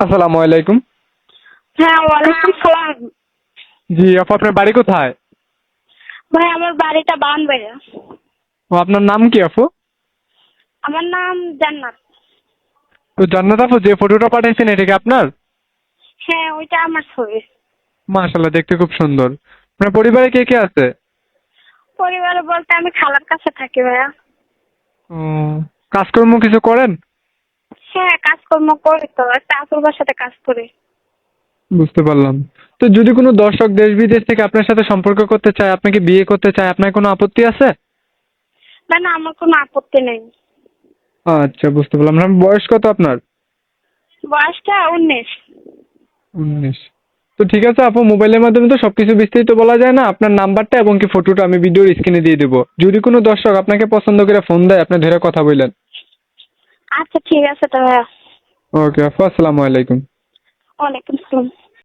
আসসালামু আলাইকুম। হ্যাঁ, ওয়ালাইকুম সালাম। জি আপু, আপনার বাড়ি কোথায়? ভাই আমার বাড়িটা বানবাড়িয়া। ও, আপনার নাম কি আপু? আমার নাম জান্নাত। তো জান্নাত আপু, যে ফটোটা পাঠিয়েছেন এটা কি আপনার? হ্যাঁ, ওইটা আমার ছবি। মাশাআল্লাহ, দেখতে খুব সুন্দর। আপনার পরিবারে কে কে আছে? পরিবারে বলতে আমি খালার কাছে থাকি ভাইয়া। ও, কাজকর্ম কিছু করেন? হ্যাঁ, কাজকর্ম করি তো, একটা আপুর বাসাতে কাজ করি। বুঝতে পারলাম। তো যদি কোনো দর্শক দেশ বিদেশ থেকে আপনার সাথে সম্পর্ক করতে চায়, আপনাকে বিয়ে করতে চায়, আপনার কোনো আপত্তি আছে? না না, আমার কোনো আপত্তি নেই। আচ্ছা, বুঝতে পারলাম। আপনার বয়স কত আপনার? বয়সটা 19। 19। তো ঠিক আছে আপু, মোবাইলের মাধ্যমে তো সবকিছু বিস্তারিত বলা যায় না। আপনার নাম্বারটা এবং কি ফটোটা আমি ভিডিওর স্ক্রিনে দিয়ে দেবো। যদি কোনো দর্শক আপনাকে পছন্দ করে ফোন দেয়, আপনি ধরে কথা বললেন। আচ্ছা ঠিক আছে তো ভাইয়া। ওকে আপু, আসসালামু আলাইকুম। ওয়ালাইকুম সালাম।